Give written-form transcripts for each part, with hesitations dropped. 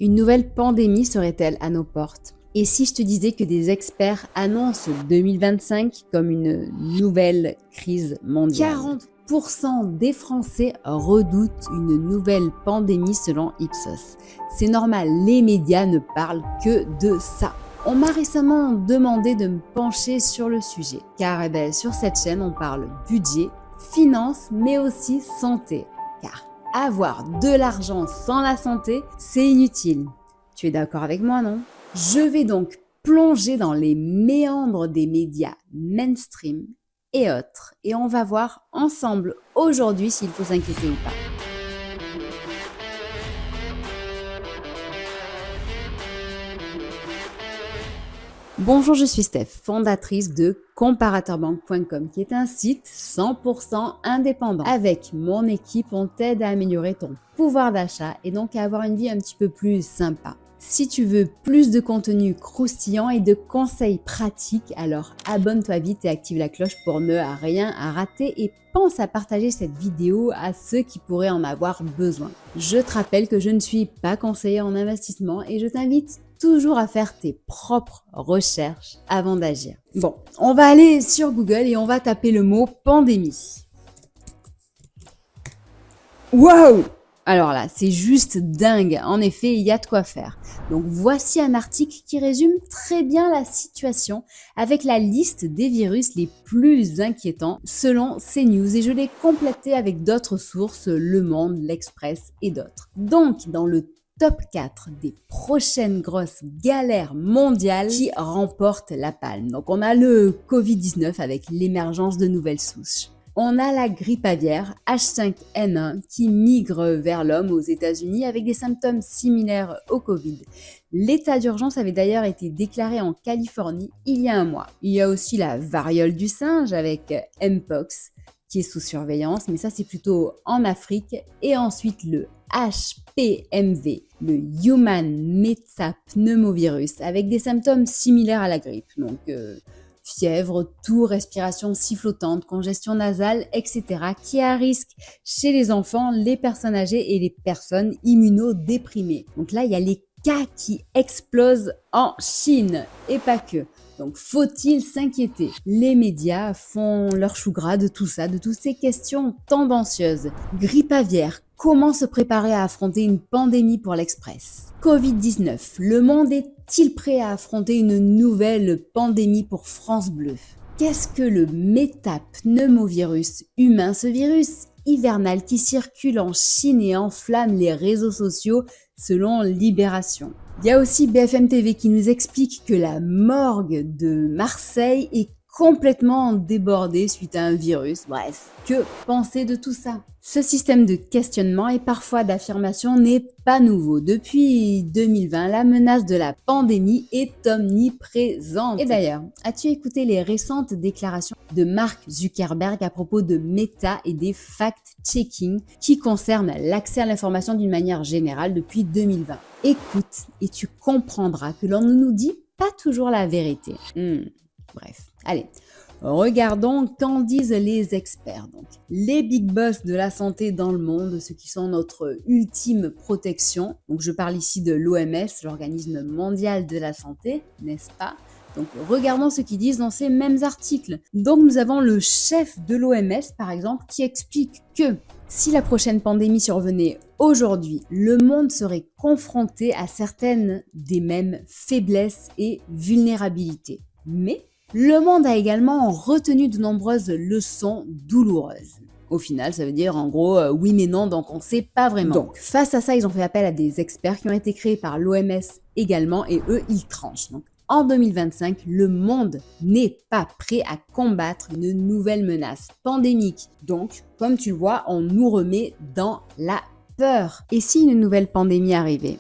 une nouvelle pandémie serait-elle à nos portes? Et si je te disais que des experts annoncent 2025 comme une nouvelle crise mondiale? 40% des Français redoutent une nouvelle pandémie selon Ipsos. C'est normal, les médias ne parlent que de ça. On m'a récemment demandé de me pencher sur le sujet, car sur cette chaîne, on parle budget, finance, mais aussi santé. Car avoir de l'argent sans la santé, c'est inutile. Tu es d'accord avec moi, non? Je vais donc plonger dans les méandres des médias mainstream et autres, et on va voir ensemble aujourd'hui s'il faut s'inquiéter ou pas. Bonjour, je suis Steph, fondatrice de comparateurbank.com, qui est un site 100% indépendant. Avec mon équipe, on t'aide à améliorer ton pouvoir d'achat et donc à avoir une vie un petit peu plus sympa. Si tu veux plus de contenu croustillant et de conseils pratiques, alors abonne-toi vite et active la cloche pour ne rien rater et pense à partager cette vidéo à ceux qui pourraient en avoir besoin. Je te rappelle que je ne suis pas conseiller en investissement et je t'invite toujours à faire tes propres recherches avant d'agir. Bon, on va aller sur Google et on va taper le mot pandémie. Wow! Alors là, c'est juste dingue. En effet, il y a de quoi faire. Donc voici un article qui résume très bien la situation avec la liste des virus les plus inquiétants selon CNews et je l'ai complété avec d'autres sources, Le Monde, L'Express et d'autres. Donc dans le top 4 des prochaines grosses galères mondiales qui remportent la palme. Donc on a le Covid-19 avec l'émergence de nouvelles souches. On a la grippe aviaire H5N1 qui migre vers l'homme aux États-Unis avec des symptômes similaires au Covid. L'état d'urgence avait d'ailleurs été déclaré en Californie il y a un mois. Il y a aussi la variole du singe avec Mpox qui est sous surveillance, mais ça c'est plutôt en Afrique. Et ensuite le HPMV, le Human Metapneumovirus, avec des symptômes similaires à la grippe. Donc fièvre, toux, respiration sifflotante, congestion nasale, etc. qui est à risque chez les enfants, les personnes âgées et les personnes immunodéprimées. Donc là, il y a les cas qui explosent en Chine et pas que. Donc, faut-il s'inquiéter? Les médias font leur chou gras de tout ça, de toutes ces questions tendancieuses. Grippe aviaire, comment se préparer à affronter une pandémie pour l'Express? Covid-19, le monde est-il prêt à affronter une nouvelle pandémie pour France Bleu? Qu'est-ce que le métapneumovirus humain, ce virus hivernal qui circule en Chine et enflamme les réseaux sociaux selon Libération? Il y a aussi BFM TV qui nous explique que la morgue de Marseille est complètement débordée suite à un virus. Bref, que penser de tout ça? Ce système de questionnement et parfois d'affirmation n'est pas nouveau. Depuis 2020, la menace de la pandémie est omniprésente. Et d'ailleurs, as-tu écouté les récentes déclarations de Mark Zuckerberg à propos de Meta et des fact-checking qui concernent l'accès à l'information d'une manière générale depuis 2020? Écoute et tu comprendras que l'on ne nous dit pas toujours la vérité. Bref, allez. Regardons qu'en disent les experts. Donc, les big boss de la santé dans le monde, ceux qui sont notre ultime protection. Donc, je parle ici de l'OMS, l'Organisme mondial de la santé, n'est-ce pas? Donc, regardons ce qu'ils disent dans ces mêmes articles. Donc, nous avons le chef de l'OMS, par exemple, qui explique que si la prochaine pandémie survenait aujourd'hui, le monde serait confronté à certaines des mêmes faiblesses et vulnérabilités. Mais le monde a également retenu de nombreuses leçons douloureuses. Au final, ça veut dire en gros oui mais non, donc on ne sait pas vraiment. Donc face à ça, ils ont fait appel à des experts qui ont été créés par l'OMS également et eux, ils tranchent. Donc en 2025, le monde n'est pas prêt à combattre une nouvelle menace pandémique. Donc, comme tu le vois, on nous remet dans la peur. Et si une nouvelle pandémie arrivait ?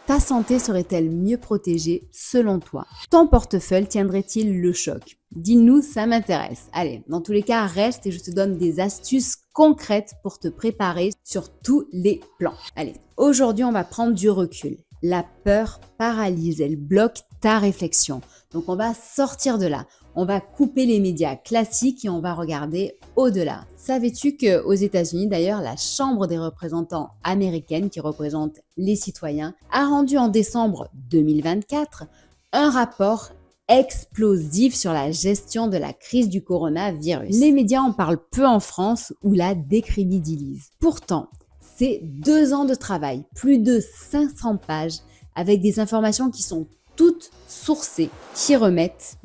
Ta santé serait-elle mieux protégée selon toi? Ton portefeuille tiendrait-il le choc? Dis-nous, ça m'intéresse. Allez, dans tous les cas, reste et je te donne des astuces concrètes pour te préparer sur tous les plans. Allez, aujourd'hui, on va prendre du recul. La peur paralyse, elle bloque ta réflexion. Donc on va sortir de là, on va couper les médias classiques et on va regarder au-delà. Savais-tu qu'aux États-Unis, d'ailleurs, la Chambre des représentants américaine, qui représente les citoyens, a rendu en décembre 2024 un rapport explosif sur la gestion de la crise du coronavirus. Les médias en parlent peu en France ou la décrédibilisent. Pourtant, c'est 2 ans de travail, plus de 500 pages, avec des informations qui sont toutes sourcées, qui remettent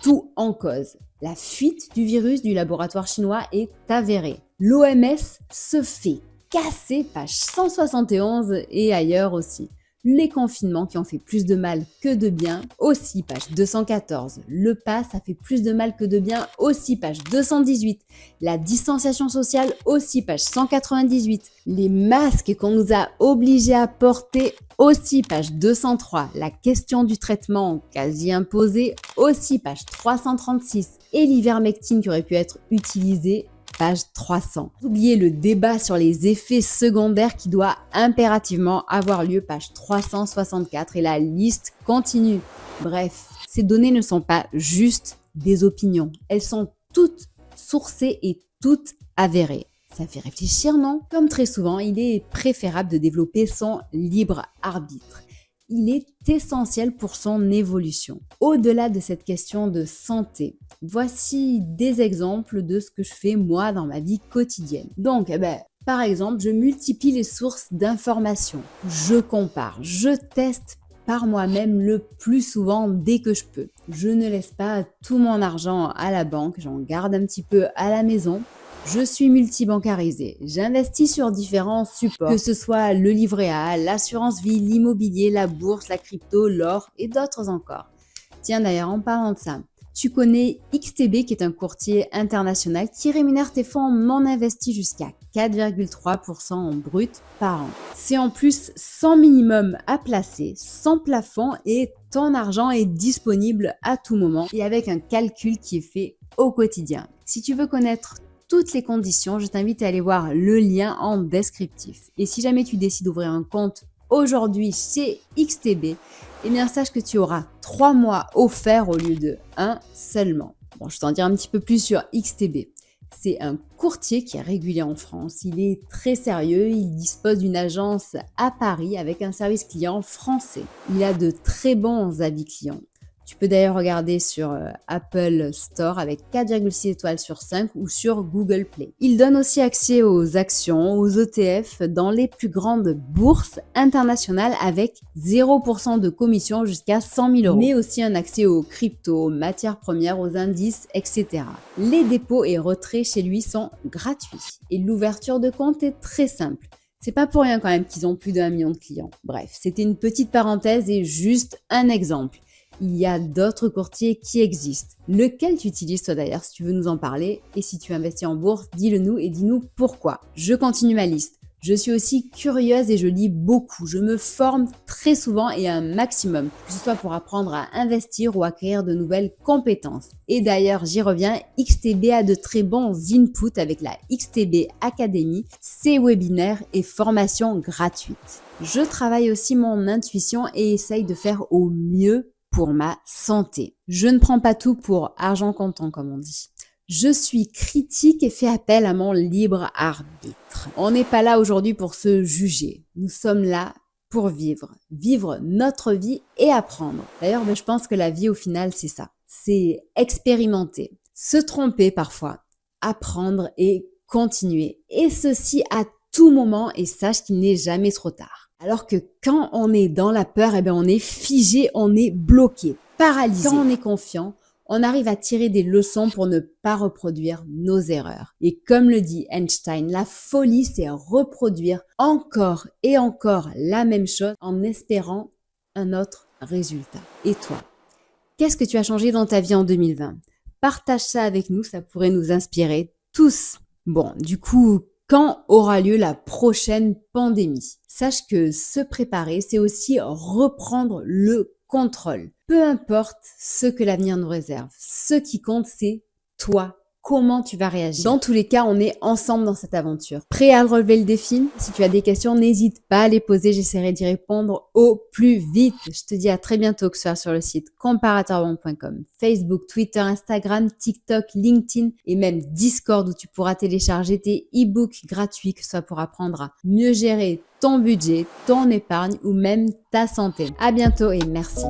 tout en cause. La fuite du virus du laboratoire chinois est avérée. L'OMS se fait casser, page 171 et ailleurs aussi. Les confinements qui ont fait plus de mal que de bien, aussi page 214. Le pass a fait plus de mal que de bien, aussi page 218. La distanciation sociale, aussi page 198. Les masques qu'on nous a obligés à porter, aussi page 203. La question du traitement quasi imposé, aussi page 336. Et l'ivermectine qui aurait pu être utilisée, page 300. N'oubliez le débat sur les effets secondaires qui doit impérativement avoir lieu, page 364, et la liste continue. Bref, ces données ne sont pas juste des opinions. Elles sont toutes sourcées et toutes avérées. Ça fait réfléchir, non? Comme très souvent, il est préférable de développer son libre arbitre. Il est essentiel pour son évolution. Au-delà de cette question de santé, voici des exemples de ce que je fais moi dans ma vie quotidienne. Donc, par exemple, je multiplie les sources d'informations, je compare, je teste par moi-même le plus souvent dès que je peux. Je ne laisse pas tout mon argent à la banque, j'en garde un petit peu à la maison. Je suis multibancarisée. J'investis sur différents supports, que ce soit le livret A, l'assurance vie, l'immobilier, la bourse, la crypto, l'or et d'autres encore. Tiens d'ailleurs, en parlant de ça, tu connais XTB qui est un courtier international qui rémunère tes fonds non investis jusqu'à 4,3% en brut par an. C'est en plus sans minimum à placer, sans plafond et ton argent est disponible à tout moment et avec un calcul qui est fait au quotidien. Si tu veux connaître toutes les conditions, je t'invite à aller voir le lien en descriptif. Et si jamais tu décides d'ouvrir un compte aujourd'hui chez XTB, eh bien sache que tu auras 3 mois offerts au lieu de 1 seulement. Bon, je t'en dirai un petit peu plus sur XTB. C'est un courtier qui est régulier en France. Il est très sérieux, il dispose d'une agence à Paris avec un service client français. Il a de très bons avis clients. Tu peux d'ailleurs regarder sur Apple Store avec 4,6 étoiles sur 5 ou sur Google Play. Il donne aussi accès aux actions, aux ETF dans les plus grandes bourses internationales avec 0% de commission jusqu'à 100 000 euros. Mais aussi un accès aux cryptos, aux matières premières, aux indices, etc. Les dépôts et retraits chez lui sont gratuits. Et l'ouverture de compte est très simple. C'est pas pour rien quand même qu'ils ont plus d'1 million de clients. Bref, c'était une petite parenthèse et juste un exemple. Il y a d'autres courtiers qui existent. Lequel tu utilises toi d'ailleurs si tu veux nous en parler? Et si tu investis en bourse, dis-le nous et dis-nous pourquoi. Je continue ma liste. Je suis aussi curieuse et je lis beaucoup. Je me forme très souvent et un maximum, que ce soit pour apprendre à investir ou acquérir de nouvelles compétences. Et d'ailleurs, j'y reviens, XTB a de très bons inputs avec la XTB Academy, ses webinaires et formations gratuites. Je travaille aussi mon intuition et essaye de faire au mieux pour ma santé. Je ne prends pas tout pour argent comptant, comme on dit. Je suis critique et fais appel à mon libre arbitre. On n'est pas là aujourd'hui pour se juger. Nous sommes là pour vivre. Vivre notre vie et apprendre. D'ailleurs, je pense que la vie, au final, c'est ça. C'est expérimenter, se tromper parfois, apprendre et continuer. Et ceci à tout moment et sache qu'il n'est jamais trop tard. Alors que quand on est dans la peur, on est figé, on est bloqué, paralysé. Quand on est confiant, on arrive à tirer des leçons pour ne pas reproduire nos erreurs. Et comme le dit Einstein, la folie, c'est reproduire encore et encore la même chose en espérant un autre résultat. Et toi, qu'est-ce que tu as changé dans ta vie en 2020? Partage ça avec nous, ça pourrait nous inspirer tous. Bon, du coup, quand aura lieu la prochaine pandémie? Sache que se préparer, c'est aussi reprendre le contrôle. Peu importe ce que l'avenir nous réserve, ce qui compte, c'est toi comment tu vas réagir. Dans tous les cas, on est ensemble dans cette aventure. Prêt à relever le défi? Si tu as des questions, n'hésite pas à les poser, j'essaierai d'y répondre au plus vite. Je te dis à très bientôt, que ce soit sur le site comparateurbonne.com, Facebook, Twitter, Instagram, TikTok, LinkedIn et même Discord où tu pourras télécharger tes e-books gratuits, que ce soit pour apprendre à mieux gérer ton budget, ton épargne ou même ta santé. À bientôt et merci.